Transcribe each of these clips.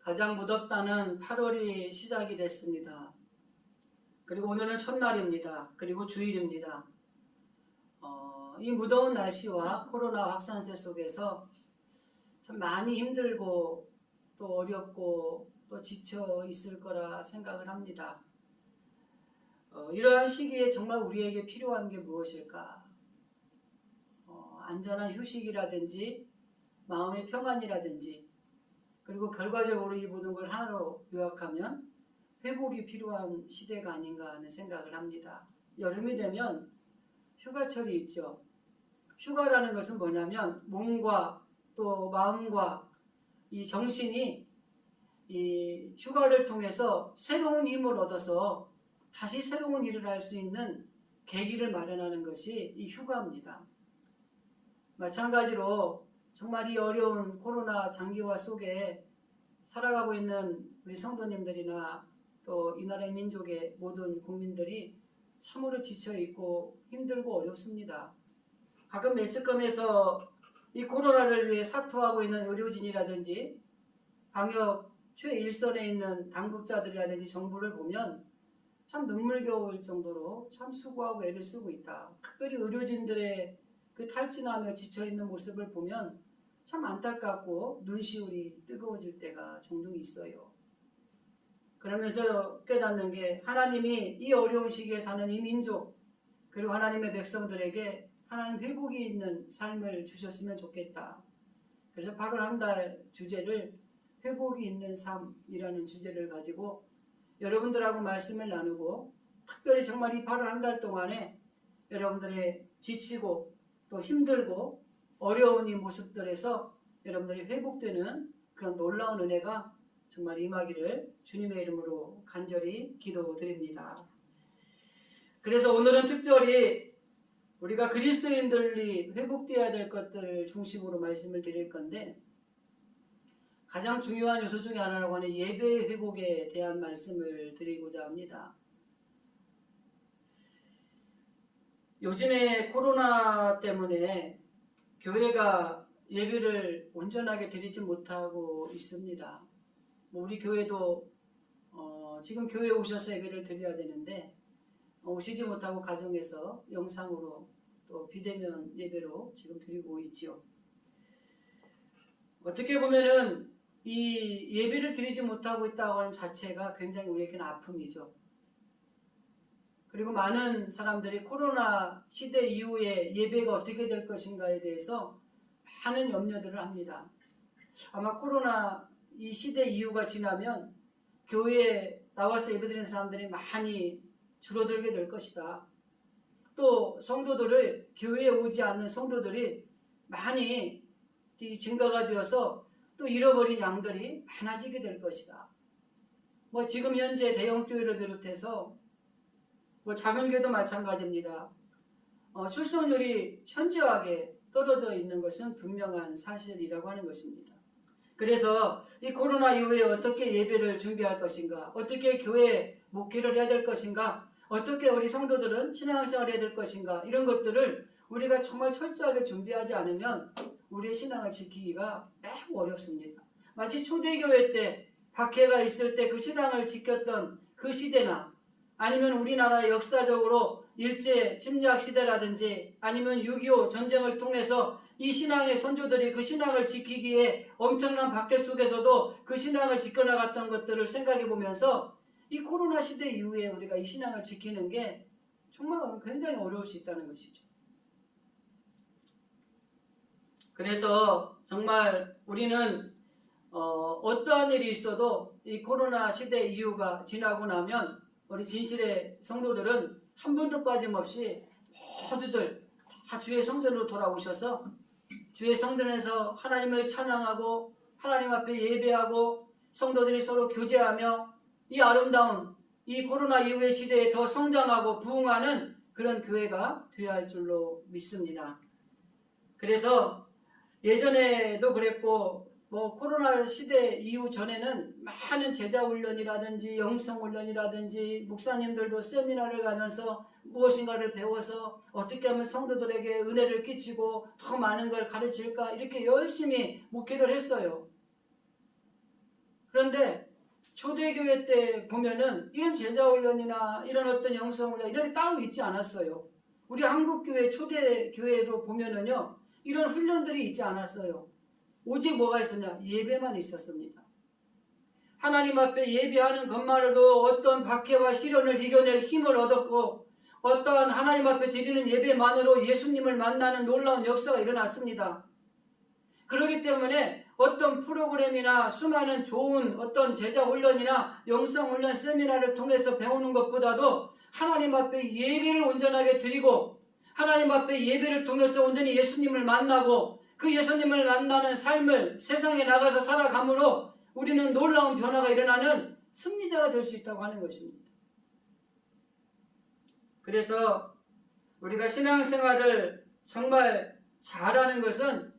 가장 무덥다는 8월이 시작이 됐습니다. 그리고 오늘은 첫날입니다. 그리고 주일입니다. 이 무더운 날씨와 코로나 확산세 속에서 참 많이 힘들고 또 어렵고 또 지쳐 있을 거라 생각을 합니다. 이러한 시기에 정말 우리에게 필요한 게 무엇일까? 안전한 휴식이라든지 마음의 평안이라든지 그리고 결과적으로 이 모든 걸 하나로 요약하면 회복이 필요한 시대가 아닌가 하는 생각을 합니다. 여름이 되면 휴가철이 있죠. 휴가라는 것은 뭐냐면 몸과 또 마음과 이 정신이 이 휴가를 통해서 새로운 힘을 얻어서 다시 새로운 일을 할 수 있는 계기를 마련하는 것이 이 휴가입니다. 마찬가지로 정말 이 어려운 코로나 장기화 속에 살아가고 있는 우리 성도님들이나 또 이 나라의 민족의 모든 국민들이 참으로 지쳐있고 힘들고 어렵습니다. 가끔 매스컴에서 이 코로나를 위해 사투하고 있는 의료진이라든지 방역 최일선에 있는 당국자들이라든지 정부를 보면 참 눈물겨울 정도로 참 수고하고 애를 쓰고 있다. 특별히 의료진들의 그 탈진하며 지쳐있는 모습을 보면 참 안타깝고 눈시울이 뜨거워질 때가 종종 있어요. 그러면서 깨닫는 게 하나님이 이 어려운 시기에 사는 이 민족 그리고 하나님의 백성들에게 하나님 회복이 있는 삶을 주셨으면 좋겠다. 그래서 8월 한 달 주제를 회복이 있는 삶이라는 주제를 가지고 여러분들하고 말씀을 나누고 특별히 정말 이 8월 한 달 동안에 여러분들의 지치고 또 힘들고 어려운 이 모습들에서 여러분들이 회복되는 그런 놀라운 은혜가 정말 임하기를 주님의 이름으로 간절히 기도드립니다. 그래서 오늘은 특별히 우리가 그리스도인들이 회복되어야 될 것들을 중심으로 말씀을 드릴 건데 가장 중요한 요소 중에 하나라고 하는 예배의 회복에 대한 말씀을 드리고자 합니다. 요즘에 코로나 때문에 교회가 예배를 온전하게 드리지 못하고 있습니다. 우리 교회도 지금 교회에 오셔서 예배를 드려야 되는데 오시지 못하고 가정에서 영상으로 또 비대면 예배로 지금 드리고 있죠. 어떻게 보면은 이 예배를 드리지 못하고 있다고 하는 자체가 굉장히 우리에게는 아픔이죠. 그리고 많은 사람들이 코로나 시대 이후에 예배가 어떻게 될 것인가에 대해서 많은 염려들을 합니다. 아마 코로나 이 시대 이후가 지나면 교회에 나와서 예배드리는 사람들이 많이 줄어들게 될 것이다. 또 성도들을 교회에 오지 않는 성도들이 많이 증가가 되어서 또 잃어버린 양들이 많아지게 될 것이다. 지금 현재 대형 교회를 비롯해서 작은 교회도 마찬가지입니다. 출석률이 현저하게 떨어져 있는 것은 분명한 사실이라고 하는 것입니다. 그래서 이 코로나 이후에 어떻게 예배를 준비할 것인가, 어떻게 교회 목회를 해야 될 것인가, 어떻게 우리 성도들은 신앙생활을 해야 될 것인가, 이런 것들을 우리가 정말 철저하게 준비하지 않으면 우리의 신앙을 지키기가 매우 어렵습니다. 마치 초대교회 때 박해가 있을 때 그 신앙을 지켰던 그 시대나 아니면 우리나라의 역사적으로 일제 침략 시대라든지 아니면 6.25 전쟁을 통해서 이 신앙의 선조들이 그 신앙을 지키기에 엄청난 박해 속에서도 그 신앙을 지켜나갔던 것들을 생각해 보면서 이 코로나 시대 이후에 우리가 이 신앙을 지키는 게 정말 굉장히 어려울 수 있다는 것이죠. 그래서 정말 우리는 어떠한 일이 있어도 이 코로나 시대 이후가 지나고 나면 우리 진실의 성도들은 한 분도 빠짐없이 모두들 다 주의 성전으로 돌아오셔서 주의 성전에서 하나님을 찬양하고 하나님 앞에 예배하고 성도들이 서로 교제하며 이 아름다운 이 코로나 이후의 시대에 더 성장하고 부흥하는 그런 교회가 되어야 할 줄로 믿습니다. 그래서 예전에도 그랬고 코로나 시대 이후 전에는 많은 제자훈련이라든지 영성훈련이라든지 목사님들도 세미나를 가면서 무엇인가를 배워서 어떻게 하면 성도들에게 은혜를 끼치고 더 많은 걸 가르칠까 이렇게 열심히 목회를 했어요. 그런데 초대교회 때 보면은 이런 제자훈련이나 이런 어떤 영성훈련 이런 게 따로 있지 않았어요. 우리 한국교회 초대교회도 보면은요, 이런 훈련들이 있지 않았어요. 오직 뭐가 있었냐? 예배만 있었습니다. 하나님 앞에 예배하는 것만으로도 어떤 박해와 시련을 이겨낼 힘을 얻었고, 어떠한 하나님 앞에 드리는 예배만으로 예수님을 만나는 놀라운 역사가 일어났습니다. 그렇기 때문에 어떤 프로그램이나 수많은 좋은 어떤 제자 훈련이나 영성 훈련 세미나를 통해서 배우는 것보다도 하나님 앞에 예배를 온전하게 드리고, 하나님 앞에 예배를 통해서 온전히 예수님을 만나고, 그 예수님을 만나는 삶을 세상에 나가서 살아감으로 우리는 놀라운 변화가 일어나는 승리자가 될 수 있다고 하는 것입니다. 그래서 우리가 신앙생활을 정말 잘하는 것은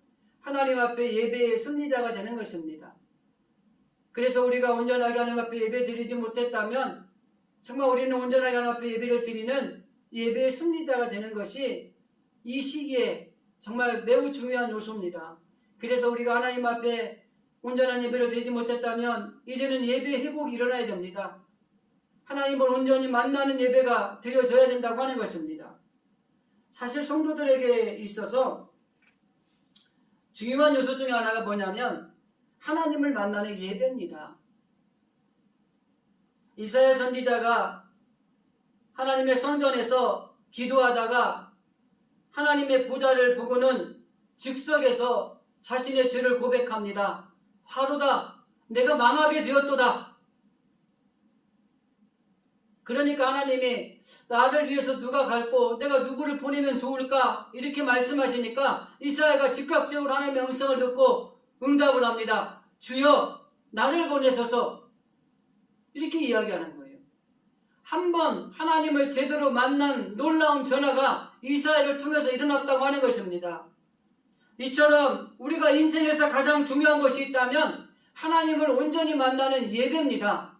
하나님 앞에 예배의 승리자가 되는 것입니다. 그래서 우리가 온전하게 하나님 앞에 예배 드리지 못했다면 정말 우리는 온전하게 하나님 앞에 예배를 드리는 예배의 승리자가 되는 것이 이 시기에 정말 매우 중요한 요소입니다. 그래서 우리가 하나님 앞에 온전한 예배를 드리지 못했다면 이제는 예배 회복이 일어나야 됩니다. 하나님을 온전히 만나는 예배가 드려져야 된다고 하는 것입니다. 사실 성도들에게 있어서 중요한 요소 중에 하나가 뭐냐면 하나님을 만나는 예배입니다. 이사야 선지자가 하나님의 성전에서 기도하다가 하나님의 보좌를 보고는 즉석에서 자신의 죄를 고백합니다. 화로다, 내가 망하게 되었도다. 그러니까 하나님이 나를 위해서 누가 갈고 내가 누구를 보내면 좋을까 이렇게 말씀하시니까 이사야가 즉각적으로 하나님의 음성을 듣고 응답을 합니다. 주여 나를 보내소서. 이렇게 이야기하는 거예요. 한번 하나님을 제대로 만난 놀라운 변화가 이사야를 통해서 일어났다고 하는 것입니다. 이처럼 우리가 인생에서 가장 중요한 것이 있다면 하나님을 온전히 만나는 예배입니다.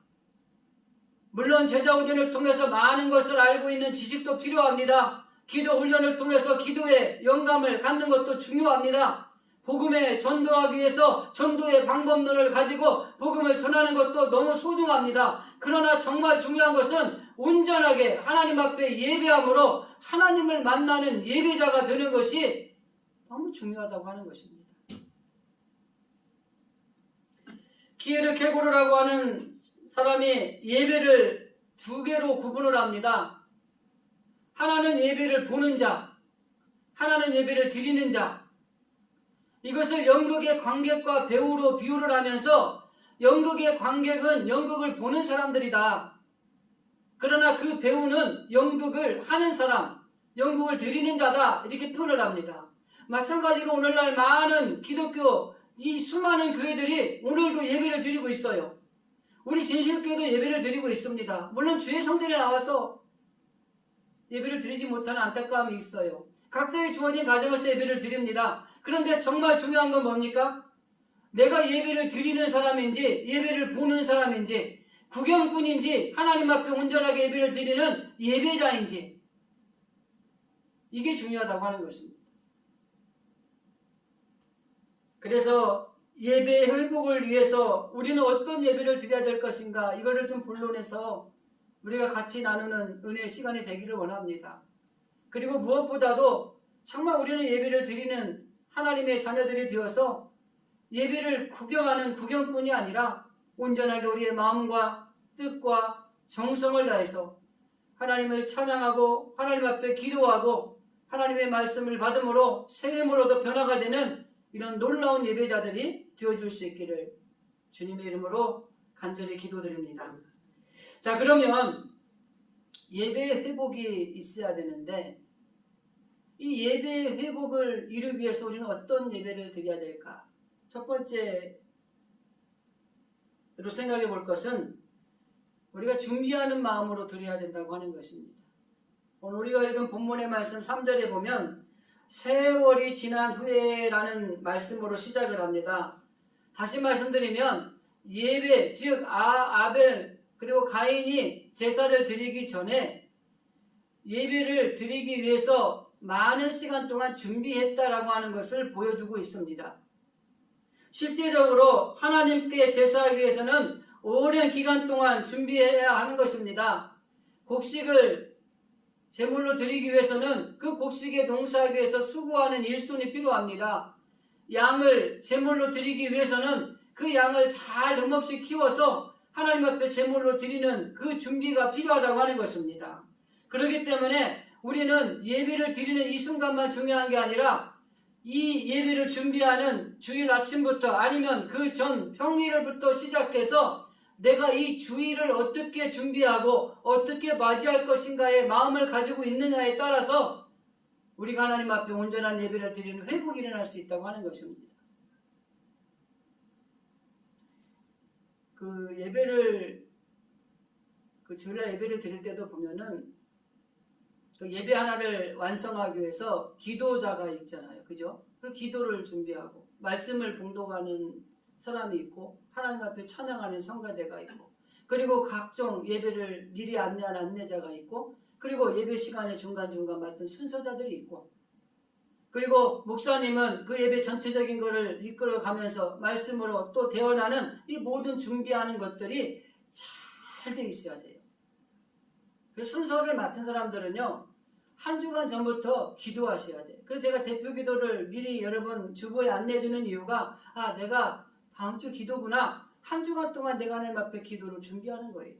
물론 제자 훈련을 통해서 많은 것을 알고 있는 지식도 필요합니다. 기도 훈련을 통해서 기도의 영감을 갖는 것도 중요합니다. 복음에 전도하기 위해서 전도의 방법론을 가지고 복음을 전하는 것도 너무 소중합니다. 그러나 정말 중요한 것은 온전하게 하나님 앞에 예배함으로 하나님을 만나는 예배자가 되는 것이 너무 중요하다고 하는 것입니다. 키에르케고르라고 하는 사람이 예배를 두 개로 구분을 합니다. 하나는 예배를 보는 자, 하나는 예배를 드리는 자. 이것을 연극의 관객과 배우로 비유를 하면서 연극의 관객은 연극을 보는 사람들이다. 그러나 그 배우는 연극을 하는 사람, 연극을 드리는 자다. 이렇게 표현을 합니다. 마찬가지로 오늘날 많은 기독교 이 수많은 교회들이 오늘도 예배를 드리고 있어요. 우리 진실교회도 예배를 드리고 있습니다. 물론 주의 성전에 나와서 예배를 드리지 못하는 안타까움이 있어요. 각자의 주어진 가정에서 예배를 드립니다. 그런데 정말 중요한 건 뭡니까? 내가 예배를 드리는 사람인지 예배를 보는 사람인지 구경꾼인지 하나님 앞에 온전하게 예배를 드리는 예배자인지 이게 중요하다고 하는 것입니다. 그래서 예배의 회복을 위해서 우리는 어떤 예배를 드려야 될 것인가 이거를 좀 본론해서 우리가 같이 나누는 은혜의 시간이 되기를 원합니다. 그리고 무엇보다도 정말 우리는 예배를 드리는 하나님의 자녀들이 되어서 예배를 구경하는 구경꾼이 아니라 온전하게 우리의 마음과 뜻과 정성을 다해서 하나님을 찬양하고 하나님 앞에 기도하고 하나님의 말씀을 받음으로 새 힘을 얻어 변화가 되는 이런 놀라운 예배자들이 되어줄 수 있기를 주님의 이름으로 간절히 기도드립니다. 자, 그러면 예배의 회복이 있어야 되는데 이 예배의 회복을 이루기 위해서 우리는 어떤 예배를 드려야 될까? 첫 번째로 생각해 볼 것은 우리가 준비하는 마음으로 드려야 된다고 하는 것입니다. 오늘 우리가 읽은 본문의 말씀 3절에 보면 세월이 지난 후에라는 말씀으로 시작을 합니다. 다시 말씀드리면 예배, 즉 아벨 그리고 가인이 제사를 드리기 전에 예배를 드리기 위해서 많은 시간 동안 준비했다라고 하는 것을 보여주고 있습니다. 실제적으로 하나님께 제사하기 위해서는 오랜 기간 동안 준비해야 하는 것입니다. 곡식을 제물로 드리기 위해서는 그 곡식에 농사하기 위해서 수고하는 일손이 필요합니다. 양을 제물로 드리기 위해서는 그 양을 잘 흠없이 키워서 하나님 앞에 제물로 드리는 그 준비가 필요하다고 하는 것입니다. 그렇기 때문에 우리는 예배를 드리는 이 순간만 중요한 게 아니라 이 예배를 준비하는 주일 아침부터 아니면 그 전 평일부터 시작해서 내가 이 주일을 어떻게 준비하고 어떻게 맞이할 것인가의 마음을 가지고 있느냐에 따라서 우리가 하나님 앞에 온전한 예배를 드리는 회복이 일어날 수 있다고 하는 것입니다. 주일날 예배를 드릴 때도 보면은 그 예배 하나를 완성하기 위해서 기도자가 있잖아요. 그죠? 그 기도를 준비하고 말씀을 봉독하는 사람이 있고 하나님 앞에 찬양하는 성가대가 있고 그리고 각종 예배를 미리 안내한 안내자가 있고 그리고 예배 시간에 중간중간 맡은 순서자들이 있고 그리고 목사님은 그 예배 전체적인 것을 이끌어가면서 말씀으로 또 대언하는 이 모든 준비하는 것들이 잘 돼 있어야 돼요. 그래서 순서를 맡은 사람들은요. 한 주간 전부터 기도하셔야 돼요. 그래서 제가 대표 기도를 미리 여러분 주보에 안내해 주는 이유가 내가 다음 주 기도구나. 한 주간 동안 내가 하나님 앞에 기도를 준비하는 거예요.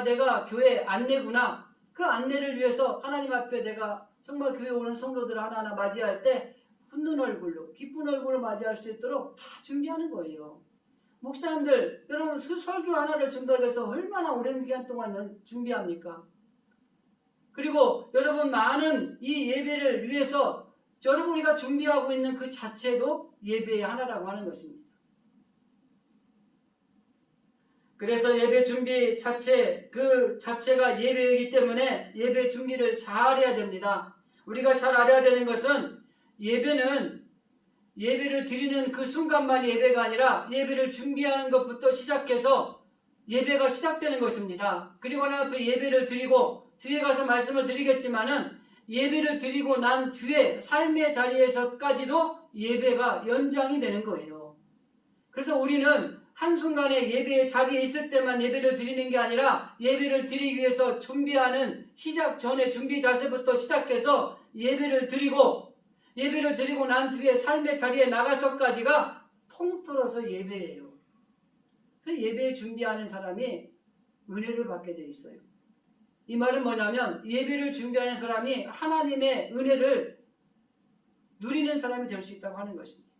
내가 교회 안내구나. 그 안내를 위해서 하나님 앞에 내가 정말 교회 오는 성도들을 하나하나 맞이할 때 웃는 얼굴로 기쁜 얼굴로 맞이할 수 있도록 다 준비하는 거예요. 목사님들 여러분 설교 하나를 준비하기 위해서 얼마나 오랜 기간 동안 준비합니까? 그리고 여러분 많은 이 예배를 위해서 여러분 우리가 준비하고 있는 그 자체도 예배의 하나라고 하는 것입니다. 그래서 예배 준비 그 자체가 예배이기 때문에 예배 준비를 잘 해야 됩니다. 우리가 잘 알아야 되는 것은 예배를 드리는 그 순간만이 예배가 아니라 예배를 준비하는 것부터 시작해서 예배가 시작되는 것입니다. 그리고 하나님 앞에 예배를 드리고 뒤에 가서 말씀을 드리겠지만은 예배를 드리고 난 뒤에 삶의 자리에서까지도 예배가 연장이 되는 거예요. 그래서 우리는 한순간에 예배의 자리에 있을 때만 예배를 드리는 게 아니라 예배를 드리기 위해서 준비하는 시작 전에 준비 자세부터 시작해서 예배를 드리고 난 뒤에 삶의 자리에 나가서까지가 통틀어서 예배예요. 그 예배 준비하는 사람이 은혜를 받게 돼 있어요. 이 말은 뭐냐면 예배를 준비하는 사람이 하나님의 은혜를 누리는 사람이 될 수 있다고 하는 것입니다.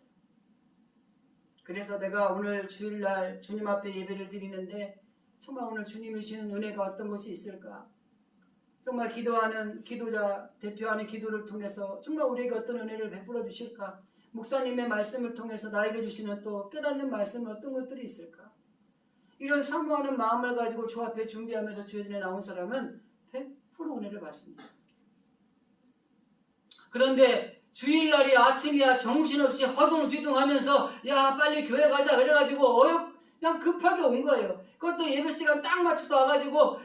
그래서 내가 오늘 주일날 주님 앞에 예배를 드리는데 정말 오늘 주님이 주시는 은혜가 어떤 것이 있을까? 정말 기도하는 기도자, 대표하는 기도를 통해서 정말 우리에게 어떤 은혜를 베풀어 주실까? 목사님의 말씀을 통해서 나에게 주시는 또 깨닫는 말씀은 어떤 것들이 있을까? 이런 사모하는 마음을 가지고 주 앞에 준비하면서 주의 전에 나온 사람은 100% 은혜를 받습니다. 그런데 주일날이 아침이야 정신없이 허둥지둥하면서 빨리 교회 가자 그래가지고 그냥 급하게 온 거예요. 그것도 예배 시간 딱 맞춰서 와가지고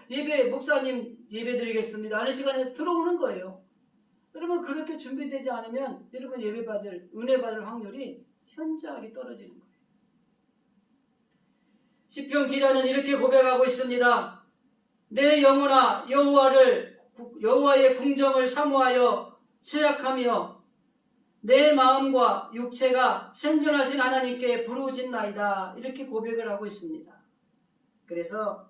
목사님 예배 드리겠습니다 하는 시간에 들어오는 거예요. 여러분 그렇게 준비되지 않으면 여러분 은혜 받을 확률이 현저하게 떨어지는 거예요. 시편 기자는 이렇게 고백하고 있습니다. 내 영혼아 여호와의 궁정을 사모하여 쇠약하며 내 마음과 육체가 생존하신 하나님께 부르짖나이다. 이렇게 고백을 하고 있습니다. 그래서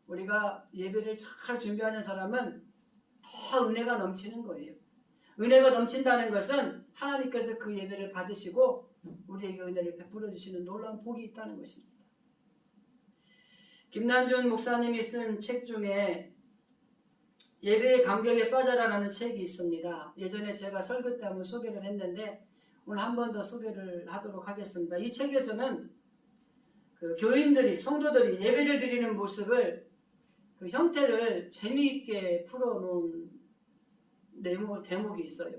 우리가 예배를 잘 준비하는 사람은 더 은혜가 넘치는 거예요. 은혜가 넘친다는 것은 하나님께서 그 예배를 받으시고 우리에게 은혜를 베풀어 주시는 놀라운 복이 있다는 것입니다. 김남준 목사님이 쓴 책 중에 예배의 감격에 빠져라라는 책이 있습니다. 예전에 제가 설교 때 한번 소개를 했는데 오늘 한 번 더 소개를 하도록 하겠습니다. 이 책에서는 그 교인들이, 성도들이 예배를 드리는 모습을 그 형태를 재미있게 풀어놓은 대목이 있어요.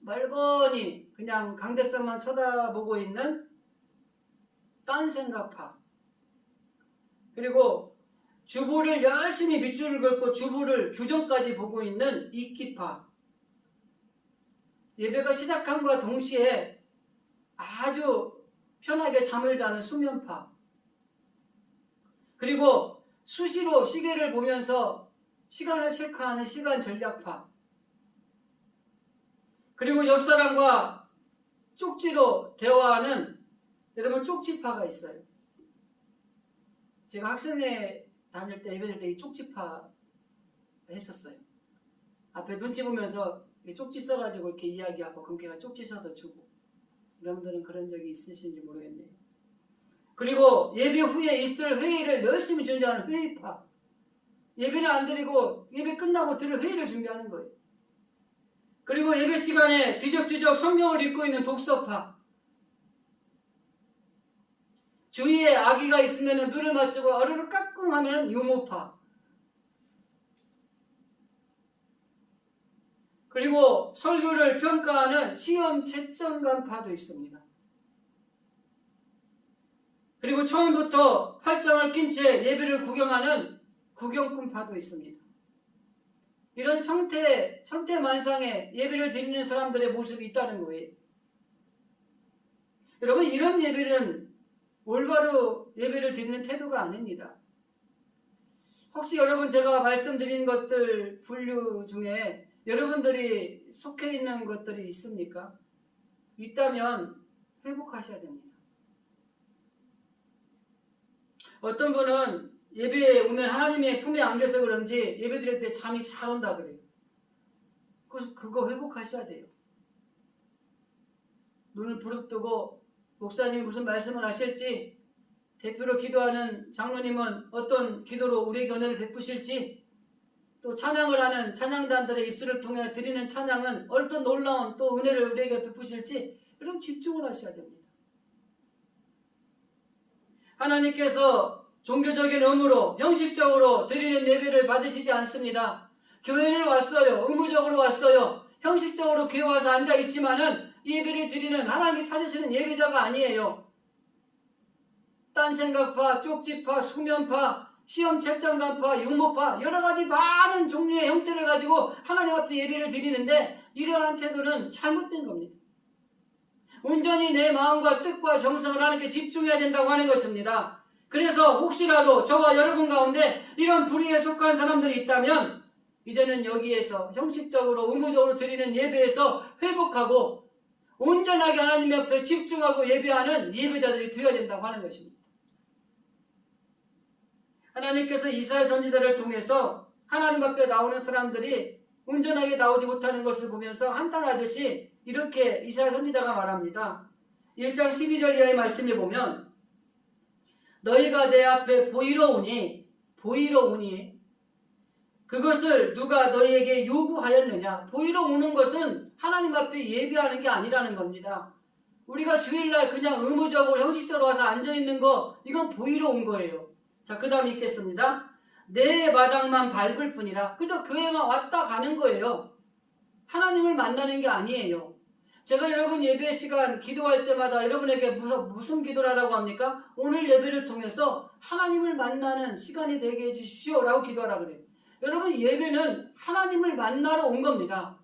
멀거니 그냥 강대상만 쳐다보고 있는 딴생각파, 그리고 주보를 열심히 밑줄을 긋고 주보를 교정까지 보고 있는 이끼파, 예배가 시작함과 동시에 아주 편하게 잠을 자는 수면파, 그리고 수시로 시계를 보면서 시간을 체크하는 시간 전략파, 그리고 옆 사람과 쪽지로 대화하는 여러분 쪽지파가 있어요. 제가 학생회 다닐 때, 예배 드릴 때 이 쪽지파 했었어요. 앞에 눈치 보면서 쪽지 써가지고 이렇게 이야기하고 금괴가 쪽지 써서 주고. 여러분들은 그런 적이 있으신지 모르겠네요. 그리고 예배 후에 있을 회의를 열심히 준비하는 회의파. 예배는 안 드리고 예배 끝나고 들을 회의를 준비하는 거예요. 그리고 예배 시간에 뒤적뒤적 성경을 읽고 있는 독서파. 주위에 아기가 있으면 눈을 맞추고 어르르 깍꿍 하면 유모파. 그리고 설교를 평가하는 시험 채점관파도 있습니다. 그리고 처음부터 팔짱을 낀 채 예배를 구경하는 구경꾼파도 있습니다. 이런 천태만상의 예배를 드리는 사람들의 모습이 있다는 거예요. 여러분, 이런 예배는 올바로 예배를 드리는 태도가 아닙니다. 혹시 여러분 제가 말씀드린 것들 분류 중에 여러분들이 속해 있는 것들이 있습니까? 있다면 회복하셔야 됩니다. 어떤 분은 예배에 오면 하나님의 품에 안겨서 그런지 예배 드릴 때 잠이 잘 온다 그래요. 그거 회복하셔야 돼요. 눈을 부릅뜨고 목사님이 무슨 말씀을 하실지, 대표로 기도하는 장로님은 어떤 기도로 우리에게 은혜를 베푸실지, 또 찬양을 하는 찬양단들의 입술을 통해 드리는 찬양은 어떤 놀라운 또 은혜를 우리에게 베푸실지, 여러분 집중을 하셔야 됩니다. 하나님께서 종교적인 의무로 형식적으로 드리는 예배를 받으시지 않습니다. 교회를 왔어요. 의무적으로 왔어요. 형식적으로 교회 와서 앉아있지만은 예배를 드리는 하나님이 찾으시는 예배자가 아니에요. 딴생각파, 쪽지파, 수면파, 시험 채점관파, 유모파, 여러가지 많은 종류의 형태를 가지고 하나님 앞에 예배를 드리는데 이러한 태도는 잘못된 겁니다. 온전히 내 마음과 뜻과 정성을 하나님께 집중해야 된다고 하는 것입니다. 그래서 혹시라도 저와 여러분 가운데 이런 불의에 속한 사람들이 있다면 이제는 여기에서 형식적으로 의무적으로 드리는 예배에서 회복하고 온전하게 하나님 앞에 집중하고 예배하는 예배자들이 되어야 된다고 하는 것입니다. 하나님께서 이사야 선지자를 통해서 하나님 앞에 나오는 사람들이 온전하게 나오지 못하는 것을 보면서 한탄하듯이 이렇게 이사야 선지자가 말합니다. 1장 12절 이하의 말씀을 보면 너희가 내 앞에 보이러 오니 그것을 누가 너희에게 요구하였느냐. 보이러 오는 것은 하나님 앞에 예배하는 게 아니라는 겁니다. 우리가 주일날 그냥 의무적으로 형식적으로 와서 앉아있는 거, 이건 보이러 온 거예요. 자, 그 다음 읽겠습니다. 내 마당만 밟을 뿐이라. 그저 교회만 왔다 가는 거예요. 하나님을 만나는 게 아니에요. 제가 여러분 예배 시간 기도할 때마다 여러분에게 무슨 기도를 하라고 합니까? 오늘 예배를 통해서 하나님을 만나는 시간이 되게 해주십시오 라고 기도하라고 그래요. 여러분, 예배는 하나님을 만나러 온 겁니다.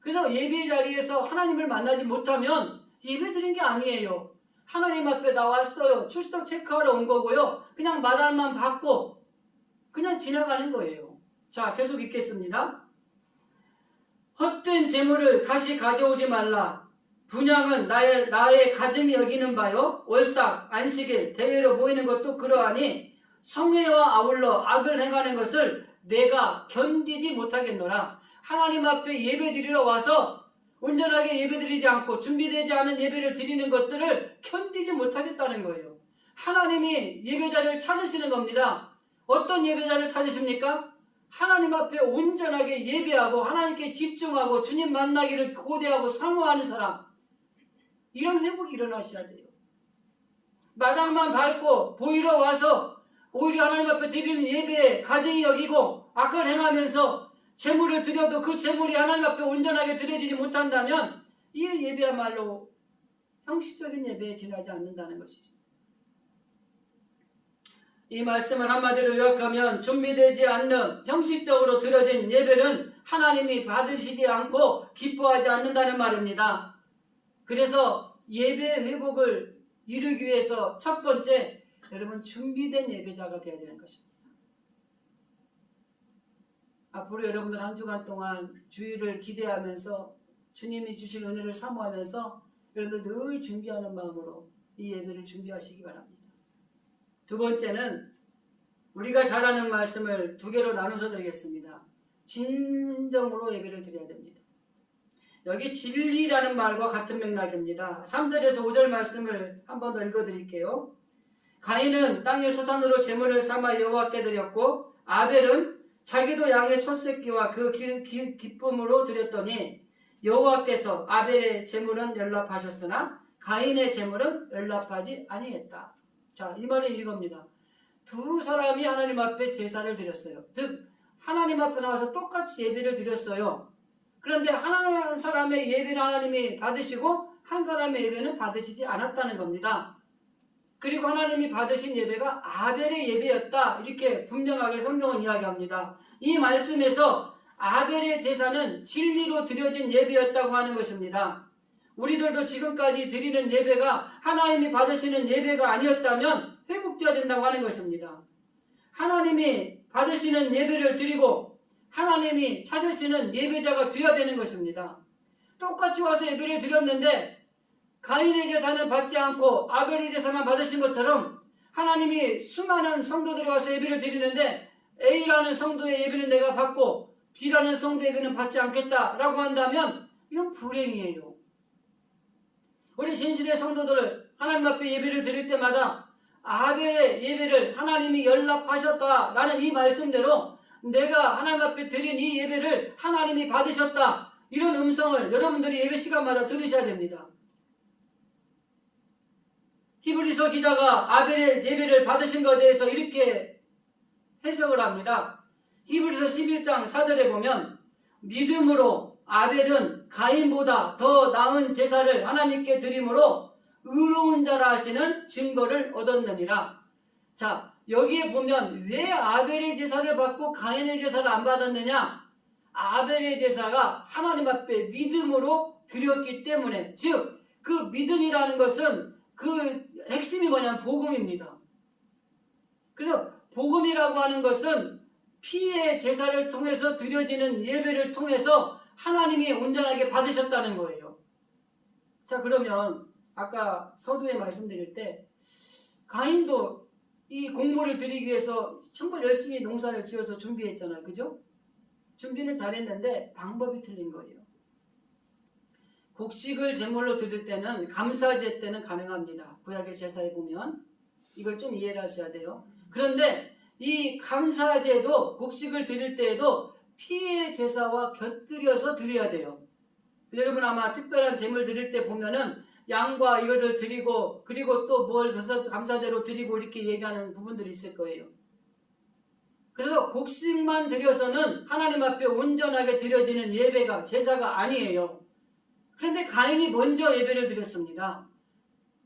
그래서 예배 자리에서 하나님을 만나지 못하면 예배 드린 게 아니에요. 하나님 앞에 나왔어요. 출석 체크하러 온 거고요. 그냥 마당만 받고 그냥 지나가는 거예요. 자, 계속 읽겠습니다. 헛된 재물을 다시 가져오지 말라. 분향은 나의 가정이 여기는 바요. 월삭, 안식일, 대회로 모이는 것도 그러하니 성회와 아울러 악을 행하는 것을 내가 견디지 못하겠노라. 하나님 앞에 예배 드리러 와서 온전하게 예배 드리지 않고 준비되지 않은 예배를 드리는 것들을 견디지 못하겠다는 거예요. 하나님이 예배자를 찾으시는 겁니다. 어떤 예배자를 찾으십니까? 하나님 앞에 온전하게 예배하고 하나님께 집중하고 주님 만나기를 고대하고 사모하는 사람, 이런 회복이 일어나셔야 돼요. 마당만 밟고 보이러 와서 오히려 하나님 앞에 드리는 예배에 가정이 여기고 악을 행하면서 재물을 드려도 그 재물이 하나님 앞에 온전하게 드려지지 못한다면 이 예배야말로 형식적인 예배에 지나지 않는다는 것이죠. 이 말씀을 한마디로 요약하면 준비되지 않는 형식적으로 드려진 예배는 하나님이 받으시지 않고 기뻐하지 않는다는 말입니다. 그래서 예배 회복을 이루기 위해서 첫 번째, 여러분 준비된 예배자가 되어야 되는 것입니다. 앞으로 여러분들 한 주간 동안 주일을 기대하면서 주님이 주신 은혜를 사모하면서 여러분들 늘 준비하는 마음으로 이 예배를 준비하시기 바랍니다. 두 번째는 우리가 잘 아는 말씀을 두 개로 나눠서 드리겠습니다. 진정으로 예배를 드려야 됩니다. 여기 진리라는 말과 같은 맥락입니다. 3절에서 5절 말씀을 한 번 더 읽어드릴게요. 가인은 땅의 소산으로 제물을 삼아 여호와께 드렸고 아벨은 자기도 양의 첫 새끼와 그 기쁨으로 드렸더니 여호와께서 아벨의 제물은 연락하셨으나 가인의 제물은 연락하지 아니했다. 자, 이 말은 이겁니다. 두 사람이 하나님 앞에 제사를 드렸어요. 즉 하나님 앞에 나와서 똑같이 예배를 드렸어요. 그런데 한 사람의 예배는 하나님이 받으시고 한 사람의 예배는 받으시지 않았다는 겁니다. 그리고 하나님이 받으신 예배가 아벨의 예배였다. 이렇게 분명하게 성경은 이야기합니다. 이 말씀에서 아벨의 제사는 진리로 드려진 예배였다고 하는 것입니다. 우리들도 지금까지 드리는 예배가 하나님이 받으시는 예배가 아니었다면 회복되어야 된다고 하는 것입니다. 하나님이 받으시는 예배를 드리고 하나님이 찾으시는 예배자가 되어야 되는 것입니다. 똑같이 와서 예배를 드렸는데 가인의 제사는 받지 않고 아벨의 제사만 받으신 것처럼 하나님이 수많은 성도들이 와서 예배를 드리는데 A라는 성도의 예배는 내가 받고 B라는 성도의 예배는 받지 않겠다라고 한다면 이건 불행이에요. 우리 진실의 성도들을 하나님 앞에 예배를 드릴 때마다 아벨의 예배를 하나님이 연락하셨다라는 이 말씀대로 내가 하나님 앞에 드린 이 예배를 하나님이 받으셨다. 이런 음성을 여러분들이 예배 시간마다 들으셔야 됩니다. 히브리서 기자가 아벨의 예배를 받으신 것에 대해서 이렇게 해석을 합니다. 히브리서 11장 4절에 보면 믿음으로 아벨은 가인보다 더 나은 제사를 하나님께 드림으로 의로운 자라 하시는 증거를 얻었느니라. 자, 여기에 보면 왜 아벨의 제사를 받고 가인의 제사를 안 받았느냐? 아벨의 제사가 하나님 앞에 믿음으로 드렸기 때문에, 즉 그 믿음이라는 것은 그 핵심이 뭐냐면 복음입니다. 그래서 복음이라고 하는 것은 피의 제사를 통해서 드려지는 예배를 통해서 하나님이 온전하게 받으셨다는 거예요. 자, 그러면 아까 서두에 말씀드릴 때 가인도 이 공모를 드리기 위해서 정말 열심히 농사를 지어서 준비했잖아요. 그죠? 준비는 잘했는데 방법이 틀린 거예요. 곡식을 제물로 드릴 때는 감사제 때는 가능합니다. 구약의 제사에 보면 이걸 좀 이해를 하셔야 돼요. 그런데 이 감사제도 곡식을 드릴 때에도 피의 제사와 곁들여서 드려야 돼요. 여러분 아마 특별한 제물 드릴 때 보면은 양과 이거를 드리고 그리고 또 뭘 감사제로 드리고 이렇게 얘기하는 부분들이 있을 거예요. 그래서 곡식만 드려서는 하나님 앞에 온전하게 드려지는 예배가 제사가 아니에요. 그런데 가인이 먼저 예배를 드렸습니다.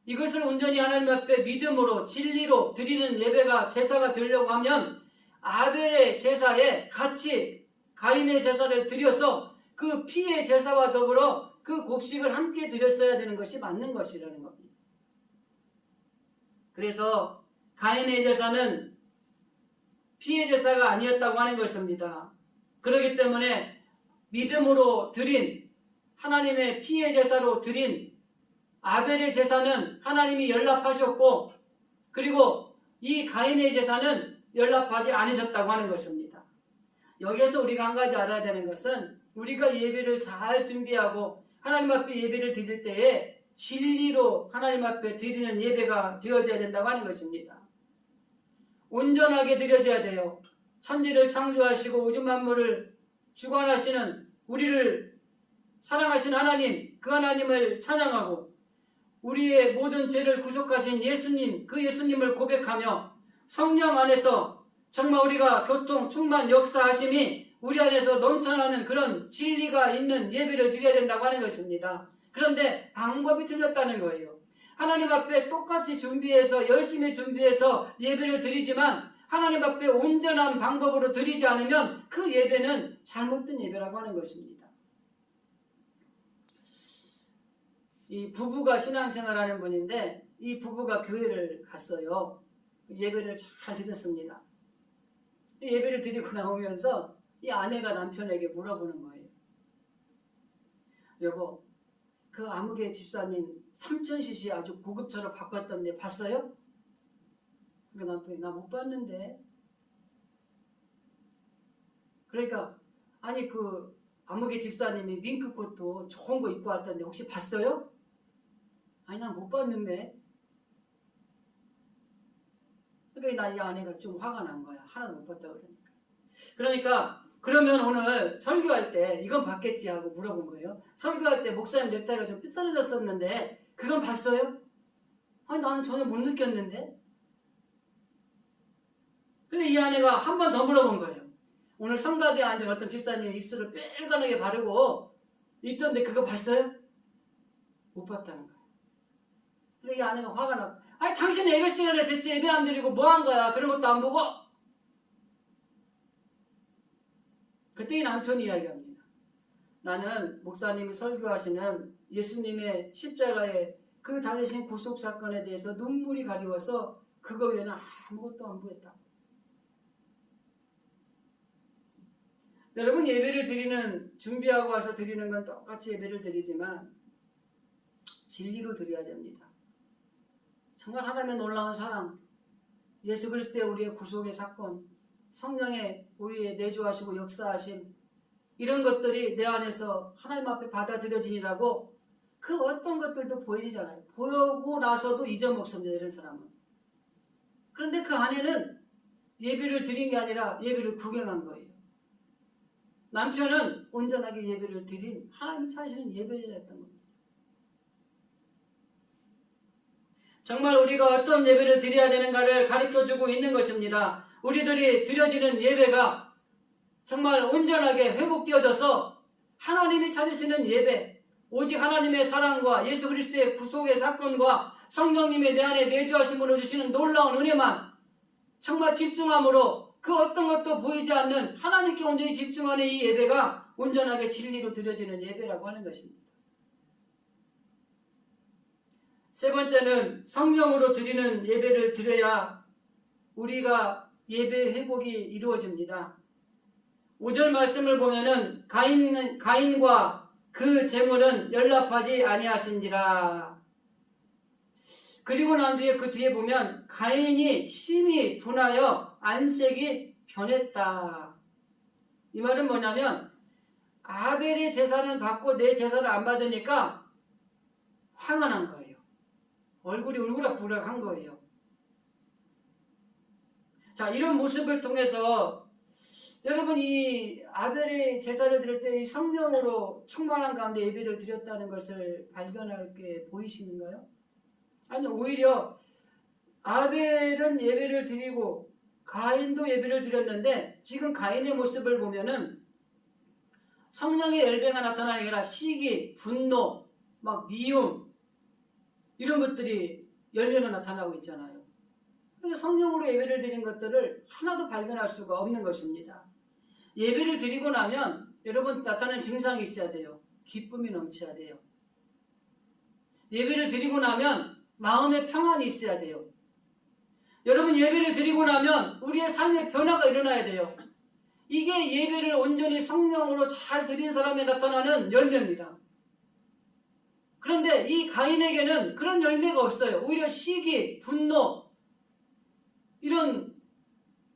이것을 온전히 하나님 앞에 믿음으로 진리로 드리는 예배가 제사가 되려고 하면 아벨의 제사에 같이 가인의 제사를 드려서 그 피의 제사와 더불어 그 곡식을 함께 드렸어야 되는 것이 맞는 것이라는 겁니다. 그래서 가인의 제사는 피의 제사가 아니었다고 하는 것입니다. 그렇기 때문에 믿음으로 드린 하나님의 피의 제사로 드린 아벨의 제사는 하나님이 연락하셨고 그리고 이 가인의 제사는 연락하지 않으셨다고 하는 것입니다. 여기에서 우리가 한 가지 알아야 되는 것은 우리가 예배를 잘 준비하고 하나님 앞에 예배를 드릴 때에 진리로 하나님 앞에 드리는 예배가 되어져야 된다고 하는 것입니다. 온전하게 드려져야 돼요. 천지를 창조하시고 우주 만물을 주관하시는 우리를 사랑하신 하나님, 그 하나님을 찬양하고 우리의 모든 죄를 구속하신 예수님, 그 예수님을 고백하며 성령 안에서 정말 우리가 교통, 충만, 역사하심이 우리 안에서 넘쳐나는 그런 진리가 있는 예배를 드려야 된다고 하는 것입니다. 그런데 방법이 틀렸다는 거예요. 하나님 앞에 똑같이 준비해서 열심히 준비해서 예배를 드리지만 하나님 앞에 온전한 방법으로 드리지 않으면 그 예배는 잘못된 예배라고 하는 것입니다. 이 부부가 신앙생활하는 분인데 이 부부가 교회를 갔어요. 예배를 잘 드렸습니다. 예배를 드리고 나오면서 이 아내가 남편에게 물어보는 거예요. 여보, 그 아무개 집사님 3000cc 아주 고급차로 바꿨던데 봤어요? 그 남편이 나 못 봤는데. 그러니까 아니 그 아무개 집사님이 밍크꽃도 좋은 거 입고 왔던데 혹시 봤어요? 아니 난 못 봤는데. 그러니까 나 이 아내가 좀 화가 난 거야. 하나도 못 봤다 그러니까 그러면 오늘 설교할 때 이건 봤겠지 하고 물어본 거예요. 설교할 때 목사님 넥타이가 좀 삐뚤어졌었는데 그건 봤어요? 아니 나는 전혀 못 느꼈는데. 근데 이 아내가 한 번 더 물어본 거예요. 오늘 성가대에 앉은 어떤 집사님이 입술을 빨간하게 바르고 있던데 그거 봤어요? 못 봤다는 거예요. 근데 이 아내가 화가 나고 아니 당신 예배 시간에 대체 예배 안 드리고 뭐 한 거야? 그런 것도 안 보고. 그때 이 남편이 이야기합니다. 나는 목사님이 설교하시는 예수님의 십자가에 그 달리신 구속 사건에 대해서 눈물이 가리워서 그거 외에는 아무것도 안 보였다. 여러분 예배를 드리는 준비하고 와서 드리는 건 똑같이 예배를 드리지만 진리로 드려야 됩니다. 정말 하나님의 놀라운 사랑, 예수 그리스도의 우리의 구속의 사건, 성령의 우리의 내주하시고 역사하심 이런 것들이 내 안에서 하나님 앞에 받아들여지니라고 그 어떤 것들도 보이잖아요. 보고 나서도 잊어먹습니다. 이런 사람은. 그런데 그 안에는 예배를 드린 게 아니라 예배를 구경한 거예요. 남편은 온전하게 예배를 드린 하나님이 찾으시는 예배자였던 겁니다. 정말 우리가 어떤 예배를 드려야 되는가를 가르쳐주고 있는 것입니다. 우리들이 드려지는 예배가 정말 온전하게 회복되어져서 하나님이 찾으시는 예배, 오직 하나님의 사랑과 예수 그리스도의 구속의 사건과 성령님의 내 안에 내주하심으로 주시는 놀라운 은혜만 정말 집중함으로 그 어떤 것도 보이지 않는 하나님께 온전히 집중하는 이 예배가 온전하게 진리로 드려지는 예배라고 하는 것입니다. 세 번째는 성령으로 드리는 예배를 드려야 우리가 예배 회복이 이루어집니다. 5절 말씀을 보면은 가인과 그 재물은 연락하지 아니하신지라. 그리고 난 뒤에 그 뒤에 보면 가인이 심히 분하여 안색이 변했다. 이 말은 뭐냐면 아벨의 제사는 받고 내 제사를 안 받으니까 화가 난 거예요. 얼굴이 울그락불락한 거예요. 자, 이런 모습을 통해서 여러분 이 아벨의 제사를 드릴 때 이 성령으로 충만한 가운데 예배를 드렸다는 것을 발견할 게 보이시는가요? 아니 오히려 아벨은 예배를 드리고 가인도 예배를 드렸는데 지금 가인의 모습을 보면은 성령의 열배가 나타나는 게 아니라 시기, 분노, 막 미움 이런 것들이 열매로 나타나고 있잖아요. 그러니까 성령으로 예배를 드린 것들을 하나도 발견할 수가 없는 것입니다. 예배를 드리고 나면 여러분 나타나는 증상이 있어야 돼요. 기쁨이 넘쳐야 돼요. 예배를 드리고 나면 마음의 평안이 있어야 돼요. 여러분 예배를 드리고 나면 우리의 삶의 변화가 일어나야 돼요. 이게 예배를 온전히 성령으로 잘 드린 사람에 나타나는 열매입니다. 그런데 이 가인에게는 그런 열매가 없어요. 오히려 시기, 분노 이런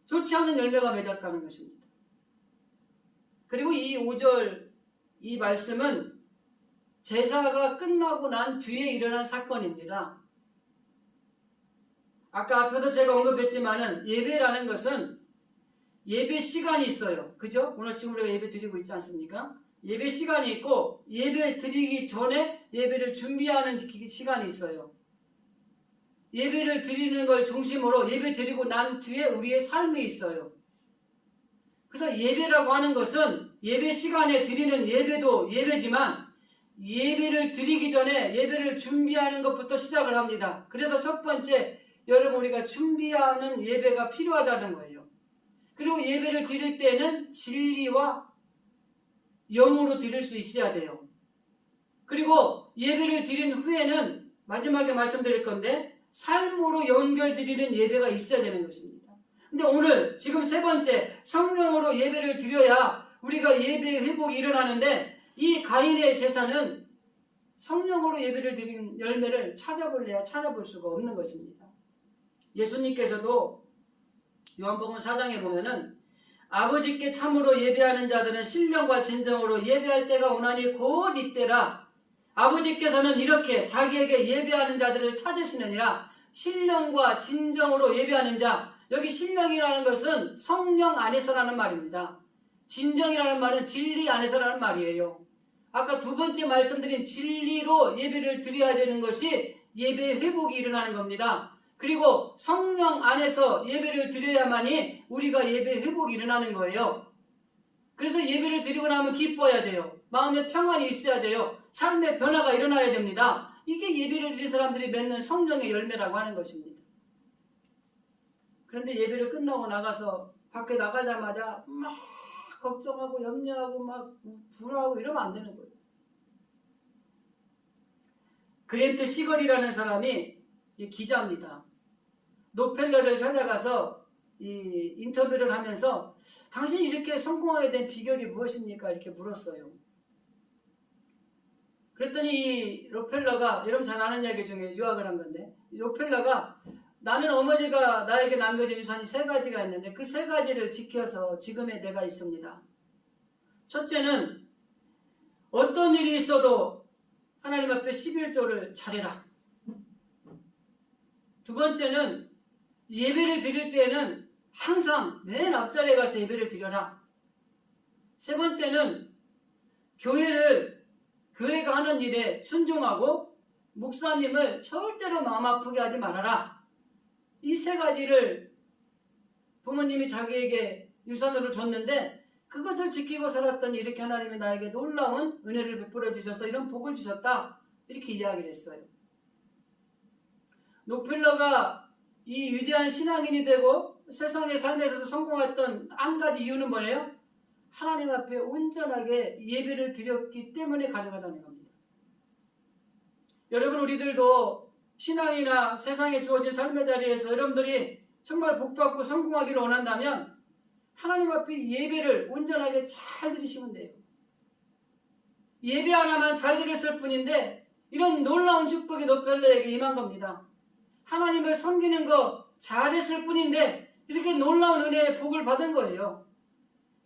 좋지 않은 열매가 맺었다는 것입니다. 그리고 이 5절 이 말씀은 제사가 끝나고 난 뒤에 일어난 사건입니다. 아까 앞에서 제가 언급했지만은 예배라는 것은 예배 시간이 있어요. 그죠? 오늘 지금 우리가 예배 드리고 있지 않습니까? 예배 시간이 있고 예배 드리기 전에 예배를 준비하는 시간이 있어요. 예배를 드리는 걸 중심으로 예배 드리고 난 뒤에 우리의 삶이 있어요. 그래서 예배라고 하는 것은 예배 시간에 드리는 예배도 예배지만 예배를 드리기 전에 예배를 준비하는 것부터 시작을 합니다. 그래서 첫 번째 여러분 우리가 준비하는 예배가 필요하다는 거예요. 그리고 예배를 드릴 때는 진리와 영으로 드릴 수 있어야 돼요. 그리고 예배를 드린 후에는 마지막에 말씀드릴 건데 삶으로 연결드리는 예배가 있어야 되는 것입니다. 근데 오늘 지금 세 번째 성령으로 예배를 드려야 우리가 예배의 회복이 일어나는데 이 가인의 제사는 성령으로 예배를 드린 열매를 찾아볼래야 찾아볼 수가 없는 것입니다. 예수님께서도 요한복음 4장에 보면은 아버지께 참으로 예배하는 자들은 신령과 진정으로 예배할 때가 오나니 곧 이때라. 아버지께서는 이렇게 자기에게 예배하는 자들을 찾으시느니라. 신령과 진정으로 예배하는 자. 여기 신령이라는 것은 성령 안에서라는 말입니다. 진정이라는 말은 진리 안에서라는 말이에요. 아까 두 번째 말씀드린 진리로 예배를 드려야 되는 것이 예배의 회복이 일어나는 겁니다. 그리고 성령 안에서 예배를 드려야만이 우리가 예배의 회복이 일어나는 거예요. 그래서 예배를 드리고 나면 기뻐야 돼요. 마음에 평안이 있어야 돼요. 삶의 변화가 일어나야 됩니다. 이게 예배를 드린 사람들이 맺는 성령의 열매라고 하는 것입니다. 그런데 예배를 끝나고 나가서 밖에 나가자마자 막 걱정하고 염려하고 막 불안하고 이러면 안 되는 거예요. 그랜트 시걸이라는 사람이 기자입니다. 록펠러를 찾아가서 이 인터뷰를 하면서 당신이 이렇게 성공하게 된 비결이 무엇입니까? 이렇게 물었어요. 그랬더니 이 록펠러가, 여러분 잘 아는 이야기 중에 유학을 한 건데, 록펠러가 나는 어머니가 나에게 남겨준 유산이 세 가지가 있는데 그 세 가지를 지켜서 지금의 내가 있습니다. 첫째는 어떤 일이 있어도 하나님 앞에 11조를 잘해라. 두 번째는 예배를 드릴 때에는 항상 맨 앞자리에 가서 예배를 드려라. 세 번째는 교회가 하는 일에 순종하고 목사님을 절대로 마음 아프게 하지 말아라. 이 세 가지를 부모님이 자기에게 유산으로 줬는데 그것을 지키고 살았더니 이렇게 하나님이 나에게 놀라운 은혜를 베풀어 주셔서 이런 복을 주셨다. 이렇게 이야기를 했어요. 록펠러가 이 위대한 신앙인이 되고 세상의 삶에서도 성공했던 한 가지 이유는 뭐예요? 하나님 앞에 온전하게 예배를 드렸기 때문에 가능하다는 겁니다. 여러분, 우리들도 신앙이나 세상에 주어진 삶의 자리에서 여러분들이 정말 복받고 성공하기를 원한다면 하나님 앞에 예배를 온전하게 잘 드리시면 돼요. 예배 하나만 잘 드렸을 뿐인데 이런 놀라운 축복이 록펠러에게 임한 겁니다. 하나님을 섬기는 거 잘했을 뿐인데 이렇게 놀라운 은혜의 복을 받은 거예요.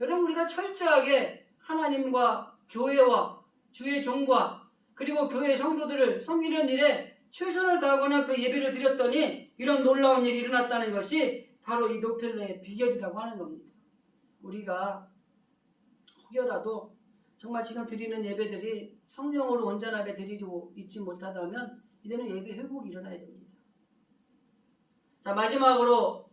여러분, 우리가 철저하게 하나님과 교회와 주의 종과 그리고 교회 성도들을 섬기는 일에 최선을 다하고 그 예배를 드렸더니 이런 놀라운 일이 일어났다는 것이 바로 이 록펠러의 비결이라고 하는 겁니다. 우리가 혹여라도 정말 지금 드리는 예배들이 성령으로 온전하게 드리고 있지 못하다면 이제는 예배 회복이 일어나야 됩니다. 자, 마지막으로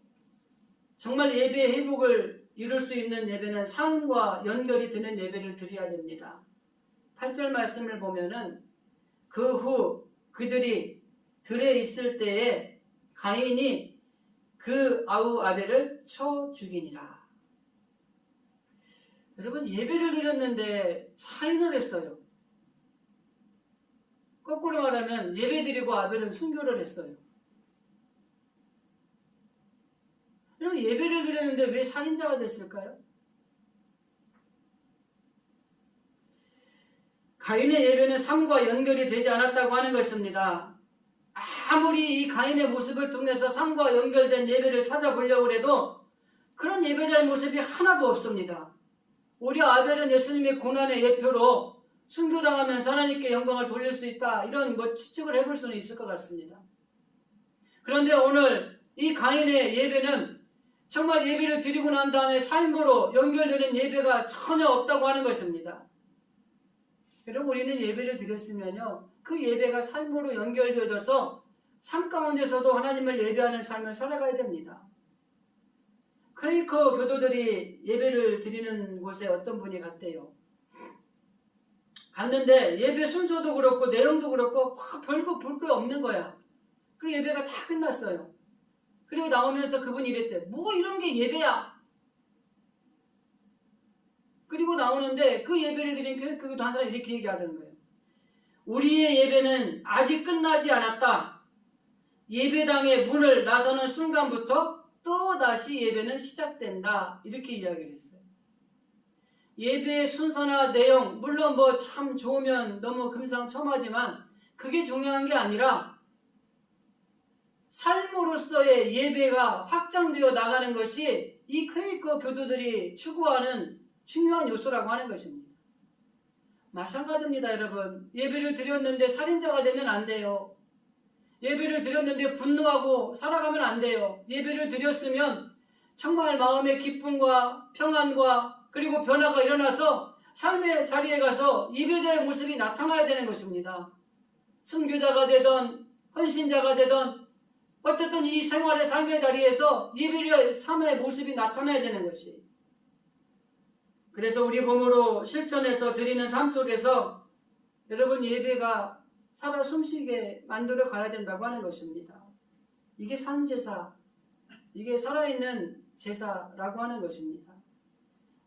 정말 예배의 회복을 이룰 수 있는 예배는 삶과 연결이 되는 예배를 드려야 됩니다. 8절 말씀을 보면은 그 후 그들이 들에 있을 때에 가인이 그 아우 아벨을 쳐 죽이니라. 여러분, 예배를 드렸는데 살인을 했어요. 거꾸로 말하면 예배 드리고 아벨은 순교를 했어요. 여러분, 예배를 드렸는데 왜 살인자가 됐을까요? 가인의 예배는 삶과 연결이 되지 않았다고 하는 것입니다. 아무리 이 가인의 모습을 통해서 삶과 연결된 예배를 찾아보려고 해도 그런 예배자의 모습이 하나도 없습니다. 오히려 아벨은 예수님의 고난의 예표로 순교당하면서 하나님께 영광을 돌릴 수 있다, 이런 추측을 해볼 수는 있을 것 같습니다. 그런데 오늘 이 가인의 예배는 정말 예배를 드리고 난 다음에 삶으로 연결되는 예배가 전혀 없다고 하는 것입니다. 여러분, 우리는 예배를 드렸으면요, 그 예배가 삶으로 연결되어져서 삶 가운데서도 하나님을 예배하는 삶을 살아가야 됩니다. 퀘이커 교도들이 예배를 드리는 곳에 어떤 분이 갔대요. 갔는데 예배 순서도 그렇고 내용도 그렇고 별거 볼 게 없는 거야. 그리고 예배가 다 끝났어요. 그리고 나오면서 그분이 이랬대. 뭐 이런 게 예배야. 그리고 나오는데 그 예배를 드린 교도 한 사람이 이렇게 얘기하던 거예요. 우리의 예배는 아직 끝나지 않았다. 예배당에 문을 나서는 순간부터 또다시 예배는 시작된다. 이렇게 이야기를 했어요. 예배의 순서나 내용, 물론 뭐 참 좋으면 너무 금상첨화지만 그게 중요한 게 아니라 삶으로서의 예배가 확장되어 나가는 것이 이 퀘이커 교도들이 추구하는 중요한 요소라고 하는 것입니다. 마찬가지입니다, 여러분. 예배를 드렸는데 살인자가 되면 안 돼요. 예배를 드렸는데 분노하고 살아가면 안 돼요. 예배를 드렸으면 정말 마음의 기쁨과 평안과 그리고 변화가 일어나서 삶의 자리에 가서 예배자의 모습이 나타나야 되는 것입니다. 순교자가 되던 헌신자가 되던 어쨌든 이 생활의 삶의 자리에서 예배의 삶의 모습이 나타나야 되는 것이. 그래서 우리 몸으로 실천해서 드리는 삶 속에서 여러분 예배가 살아 숨쉬게 만들어 가야 된다고 하는 것입니다. 이게 산제사, 이게 살아있는 제사라고 하는 것입니다.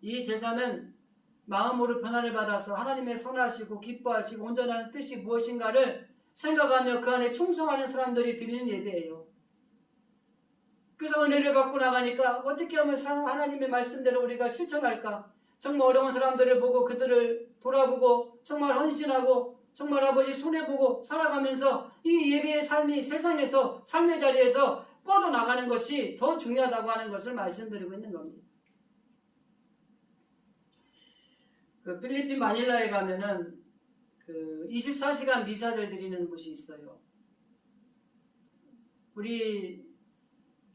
이 제사는 마음으로 변화를 받아서 하나님의 선하시고 기뻐하시고 온전한 뜻이 무엇인가를 생각하며 그 안에 충성하는 사람들이 드리는 예배예요. 그래서 은혜를 받고 나가니까 어떻게 하면 하나님의 말씀대로 우리가 실천할까? 정말 어려운 사람들을 보고 그들을 돌아보고 정말 헌신하고 정말 아버지 손해보고 살아가면서 이 예배의 삶이 세상에서 삶의 자리에서 뻗어나가는 것이 더 중요하다고 하는 것을 말씀드리고 있는 겁니다. 그 필리핀 마닐라에 가면은 그 24시간 미사를 드리는 곳이 있어요. 우리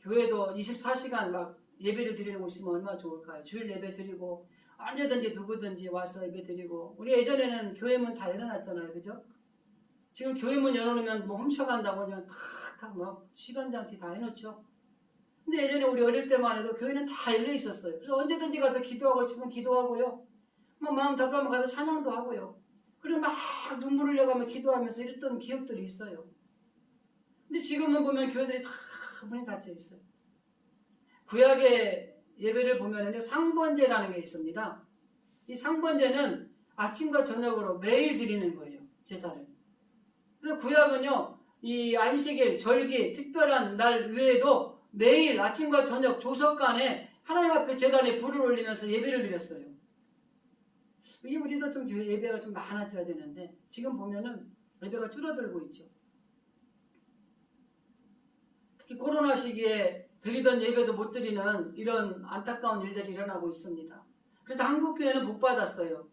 교회도 24시간 막 예배를 드리는 곳이면 얼마나 좋을까요? 주일 예배 드리고 언제든지 누구든지 와서 예배 드리고. 우리 예전에는 교회 문 다 열어놨잖아요, 그죠? 지금 교회 문 열어놓으면 뭐 훔쳐간다고 그냥 탁탁 막 시간장치 다 해놓죠. 근데 예전에 우리 어릴 때만 해도 교회는 다 열려 있었어요. 그래서 언제든지 가서 기도하고 싶으면 기도하고요. 뭐 마음 답답하면 가서 찬양도 하고요. 그리고 막 눈물 흘려가며 기도하면서 이랬던 기억들이 있어요. 근데 지금은 보면 교회들이 다 문이 닫혀 있어요. 구약의 예배를 보면은 상번제라는 게 있습니다. 이 상번제는 아침과 저녁으로 매일 드리는 거예요, 제사를. 그래서 구약은요, 이 안식일, 절기, 특별한 날 외에도 매일 아침과 저녁 조석간에 하나님 앞에 제단에 불을 올리면서 예배를 드렸어요. 이 우리도 좀 예배가 좀 많아져야 되는데 지금 보면은 예배가 줄어들고 있죠. 특히 코로나 시기에 드리던 예배도 못 드리는 이런 안타까운 일들이 일어나고 있습니다. 그래도 한국교회는 못 받았어요.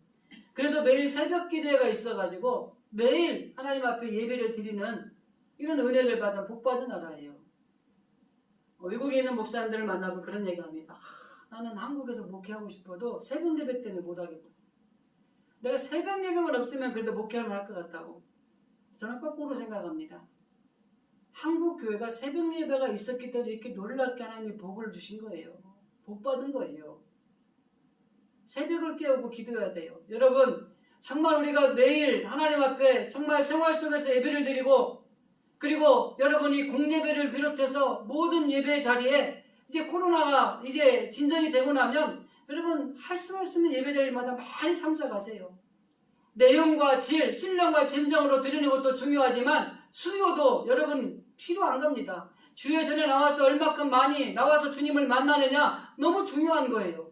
그래도 매일 새벽 기도회가 있어가지고 매일 하나님 앞에 예배를 드리는 이런 은혜를 받은 복받은 나라예요. 외국에 있는 목사님들을 만나면 그런 얘기합니다. 나는 한국에서 목회하고 싶어도 새벽 예배 때문에 못하겠다. 내가 새벽 예배만 없으면 그래도 목회를 할 것 같다고. 저는 거꾸로 생각합니다. 한국 교회가 새벽 예배가 있었기 때문에 이렇게 놀랍게 하나님이 복을 주신 거예요. 복 받은 거예요. 새벽을 깨우고 기도해야 돼요. 여러분, 정말 우리가 매일 하나님 앞에 정말 생활 속에서 예배를 드리고, 그리고 여러분이 공예배를 비롯해서 모든 예배 자리에 이제 코로나가 이제 진정이 되고 나면 여러분 할 수 있으면 예배 자리마다 많이 참석하세요. 내용과 질, 신령과 진정으로 드리는 것도 중요하지만 수요도 여러분 필요한 겁니다. 주의 전에 나와서 얼마큼 많이 나와서 주님을 만나느냐 너무 중요한 거예요.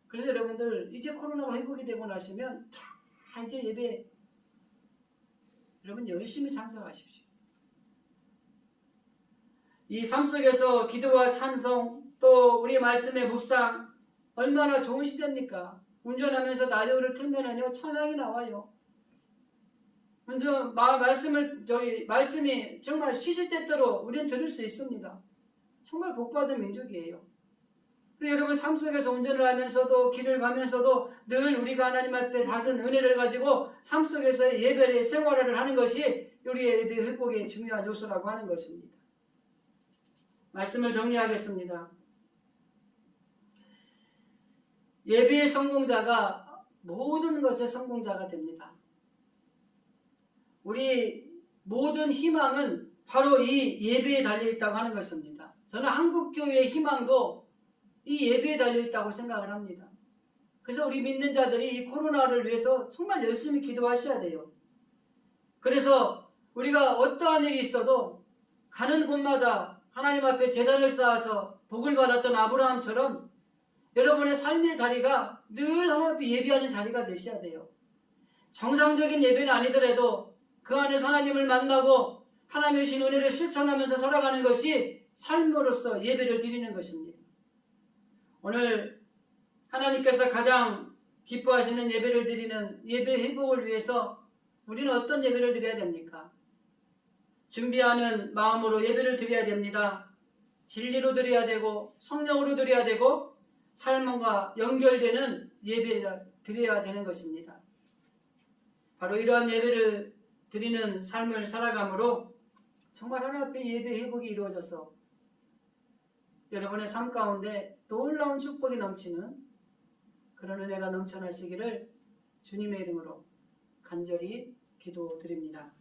그래서 여러분들 이제 코로나가 회복이 되고 나시면 다 이제 예배 여러분 열심히 참석하십시오. 이 삶 속에서 기도와 찬송 또 우리 말씀의 묵상 얼마나 좋은 시대입니까? 운전하면서 라디오를 틀면은요 찬양이 나와요. 말씀이 정말 시시때때로 우리는 들을 수 있습니다. 정말 복받은 민족이에요. 여러분 삶 속에서 운전을 하면서도 길을 가면서도 늘 우리가 하나님 앞에 받은 은혜를 가지고 삶 속에서의 예배의 생활을 하는 것이 우리의 예배 회복의 중요한 요소라고 하는 것입니다. 말씀을 정리하겠습니다. 예배의 성공자가 모든 것의 성공자가 됩니다. 우리 모든 희망은 바로 이 예배에 달려있다고 하는 것입니다. 저는 한국교회의 희망도 이 예배에 달려있다고 생각을 합니다. 그래서 우리 믿는 자들이 이 코로나를 위해서 정말 열심히 기도하셔야 돼요. 그래서 우리가 어떠한 일이 있어도 가는 곳마다 하나님 앞에 제단을 쌓아서 복을 받았던 아브라함처럼 여러분의 삶의 자리가 늘 하나님 앞에 예배하는 자리가 되셔야 돼요. 정상적인 예배는 아니더라도 그 안에서 하나님을 만나고 하나님의 주신 은혜를 실천하면서 살아가는 것이 삶으로서 예배를 드리는 것입니다. 오늘 하나님께서 가장 기뻐하시는 예배를 드리는 예배 회복을 위해서 우리는 어떤 예배를 드려야 됩니까? 준비하는 마음으로 예배를 드려야 됩니다. 진리로 드려야 되고 성령으로 드려야 되고 삶과 연결되는 예배를 드려야 되는 것입니다. 바로 이러한 예배를 드리는 삶을 살아감으로 정말 하나님 앞에 예배 회복이 이루어져서 여러분의 삶 가운데 놀라운 축복이 넘치는 그런 은혜가 넘쳐나시기를 주님의 이름으로 간절히 기도드립니다.